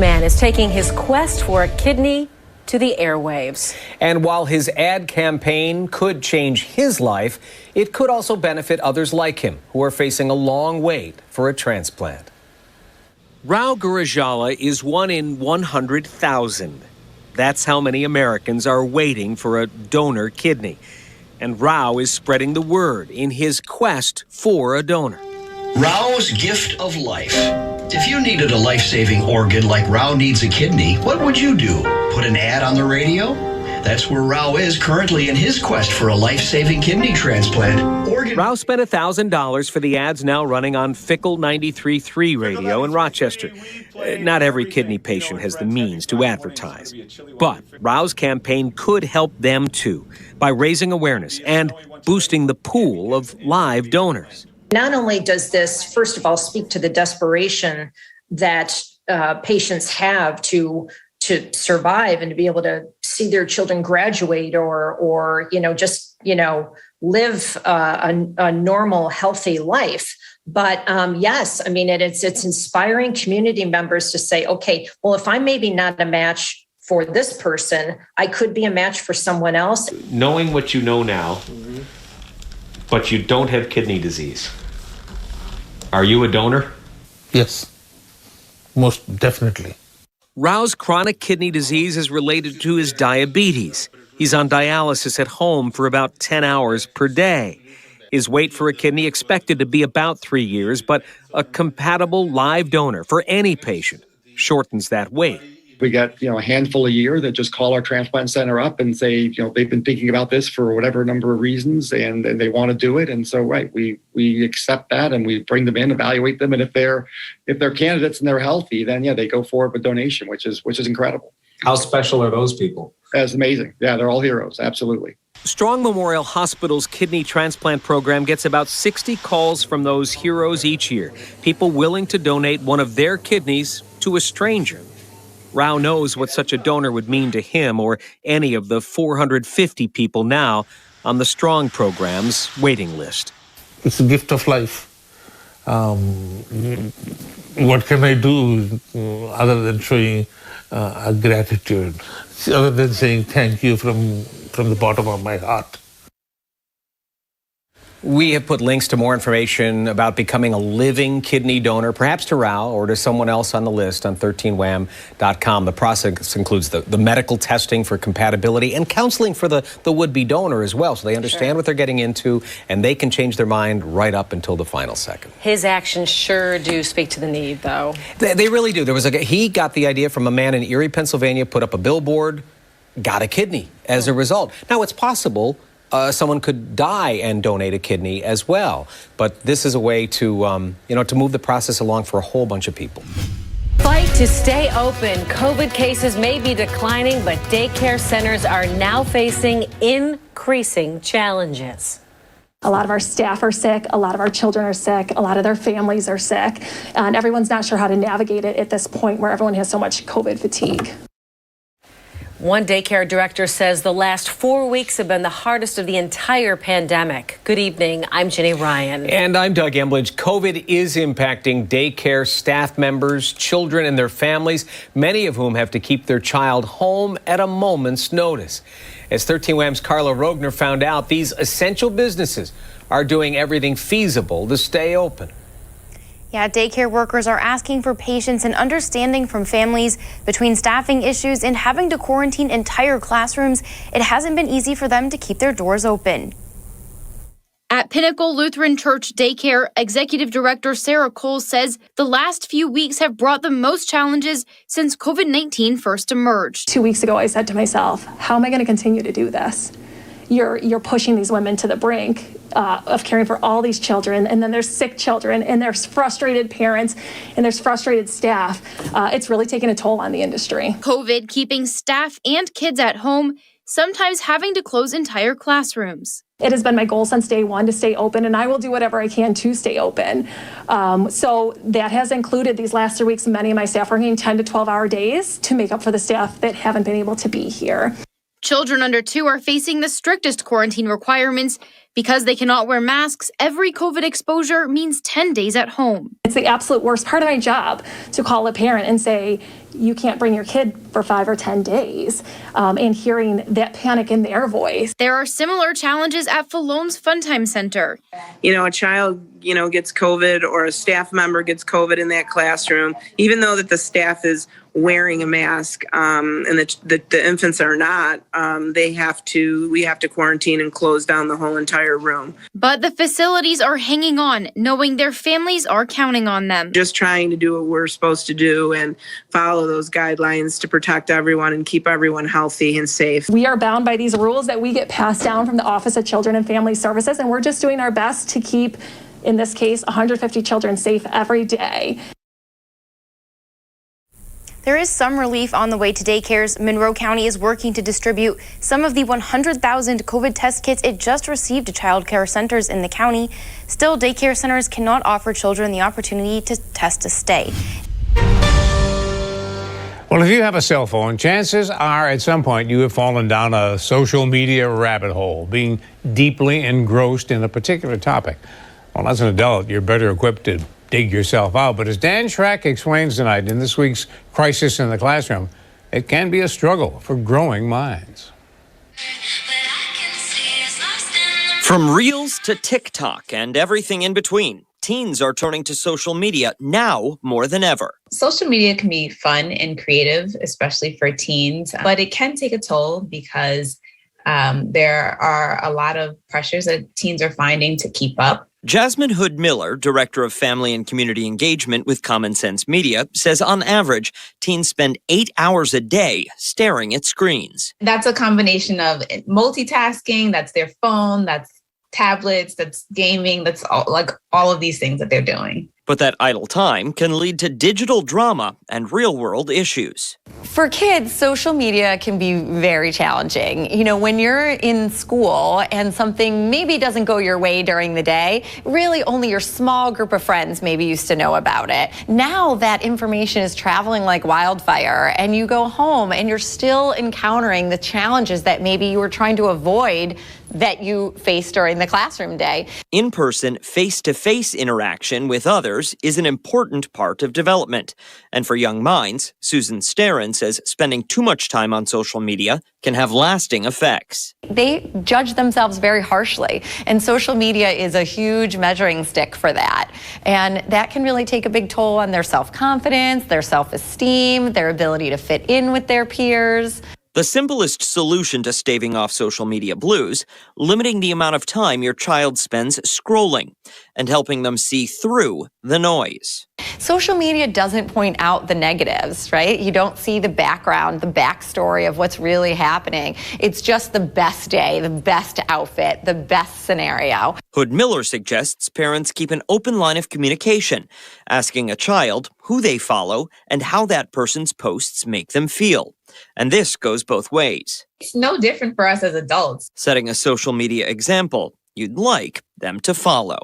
man is taking his quest for a kidney to the airwaves. And while his ad campaign could change his life, it could also benefit others like him who are facing a long wait for a transplant. Rao Gurijala is 1 in 100,000. That's how many Americans are waiting for a donor kidney. And Rao is spreading the word in his quest for a donor. Rao's gift of life. If you needed a life-saving organ like Rao needs a kidney, what would you do? Put an ad on the radio? That's where Rao is currently in his quest for a life-saving kidney transplant. Rao spent $1,000 for the ads now running on Fickle 93.3 radio in Rochester. Not every kidney patient has the means to advertise. But Rao's campaign could help them too by raising awareness and boosting the pool of live donors. Not only does this, first of all, speak to the desperation that patients have to survive and to be able to see their children graduate or live a normal, healthy life. But yes, I mean, it's inspiring community members to say, okay, well, if I'm maybe not a match for this person, I could be a match for someone else. Knowing what you know now, but you don't have kidney disease. Are you a donor? Yes, most definitely. Rao's chronic kidney disease is related to his diabetes. He's on dialysis at home for about 10 hours per day. His wait for a kidney expected to be about 3 years, but a compatible live donor for any patient shortens that wait. We get, a handful a year that just call our transplant center up and say, they've been thinking about this for whatever number of reasons and they want to do it. And so, we accept that and we bring them in, evaluate them. And if they're candidates and they're healthy, then they go forward with donation, which is incredible. How special are those people? That's amazing. Yeah, they're all heroes. Absolutely. Strong Memorial Hospital's kidney transplant program gets about 60 calls from those heroes each year. People willing to donate one of their kidneys to a stranger. Rao knows what such a donor would mean to him or any of the 450 people now on the Strong program's waiting list. It's a gift of life. What can I do other than showing gratitude, other than saying thank you from the bottom of my heart? We have put links to more information about becoming a living kidney donor, perhaps to Rao or to someone else on the list on 13wham.com. The process includes the medical testing for compatibility and counseling for the would-be donor as well, so they understand what they're getting into and they can change their mind right up until the final second. His actions sure do speak to the need, though. They really do. He got the idea from a man in Erie, Pennsylvania, put up a billboard, got a kidney as a result. Now, it's possible someone could die and donate a kidney as well. But this is a way to, to move the process along for a whole bunch of people. Fight to stay open. COVID cases may be declining, but daycare centers are now facing increasing challenges. A lot of our staff are sick, a lot of our children are sick, a lot of their families are sick, and everyone's not sure how to navigate it at this point where everyone has so much COVID fatigue. One daycare director says the last 4 weeks have been the hardest of the entire pandemic. Good evening, I'm Jenny Ryan. And I'm Doug Embledge. COVID is impacting daycare staff members, children, and their families, many of whom have to keep their child home at a moment's notice. As 13 Wham's Carla Rogner found out, these essential businesses are doing everything feasible to stay open. Yeah, daycare workers are asking for patience and understanding from families between staffing issues and having to quarantine entire classrooms. It hasn't been easy for them to keep their doors open. At Pinnacle Lutheran Church Daycare, Executive Director Sarah Cole says the last few weeks have brought the most challenges since COVID-19 first emerged. 2 weeks ago, I said to myself, how am I going to continue to do this? You're pushing these women to the brink of caring for all these children, and then there's sick children, and there's frustrated parents, and there's frustrated staff. It's really taken a toll on the industry. COVID keeping staff and kids at home, sometimes having to close entire classrooms. It has been my goal since day one to stay open, and I will do whatever I can to stay open. So that has included these last 3 weeks, many of my staff working 10 to 12-hour days to make up for the staff that haven't been able to be here. Children under 2 are facing the strictest quarantine requirements. Because they cannot wear masks, every COVID exposure means 10 days at home. It's the absolute worst part of my job to call a parent and say, you can't bring your kid for 5 or 10 days, and hearing that panic in their voice. There are similar challenges at Falone's Funtime Center. A child, gets COVID or a staff member gets COVID in that classroom, even though that the staff is wearing a mask, and the infants are not, we have to quarantine and close down the whole entire room. But the facilities are hanging on, knowing their families are counting on them. Just trying to do what we're supposed to do and follow those guidelines to protect everyone and keep everyone healthy and safe. We are bound by these rules that we get passed down from the Office of Children and Family Services, and we're just doing our best to keep, in this case, 150 children safe every day. There is some relief on the way to daycares. Monroe County is working to distribute some of the 100,000 COVID test kits it just received to child care centers in the county. Still, daycare centers cannot offer children the opportunity to test to stay. Well, if you have a cell phone, chances are at some point you have fallen down a social media rabbit hole, being deeply engrossed in a particular topic. Well, as an adult, you're better equipped to dig yourself out. But as Dan Schreck explains tonight in this week's Crisis in the Classroom, it can be a struggle for growing minds. From Reels to TikTok and everything in between, teens are turning to social media now more than ever. Social media can be fun and creative, especially for teens, but it can take a toll because there are a lot of pressures that teens are finding to keep up. Jasmine Hood Miller, Director of Family and Community Engagement with Common Sense Media, says on average, teens spend 8 hours a day staring at screens. That's a combination of multitasking, that's their phone, that's tablets, that's gaming, that's all of these things that they're doing. But that idle time can lead to digital drama and real-world issues. For kids, social media can be very challenging. When you're in school and something maybe doesn't go your way during the day, really only your small group of friends maybe used to know about it. Now that information is traveling like wildfire, and you go home and you're still encountering the challenges that maybe you were trying to avoid that you faced during the classroom day. In-person, face-to-face interaction with others is an important part of development. And for young minds, Susan Starrin says spending too much time on social media can have lasting effects. They judge themselves very harshly, and social media is a huge measuring stick for that. And that can really take a big toll on their self-confidence, their self-esteem, their ability to fit in with their peers. The simplest solution to staving off social media blues, limiting the amount of time your child spends scrolling and helping them see through the noise. Social media doesn't point out the negatives, right? You don't see the background, the backstory of what's really happening. It's just the best day, the best outfit, the best scenario. Hood Miller suggests parents keep an open line of communication, asking a child who they follow and how that person's posts make them feel. And this goes both ways. It's no different for us as adults. Setting a social media example you'd like them to follow.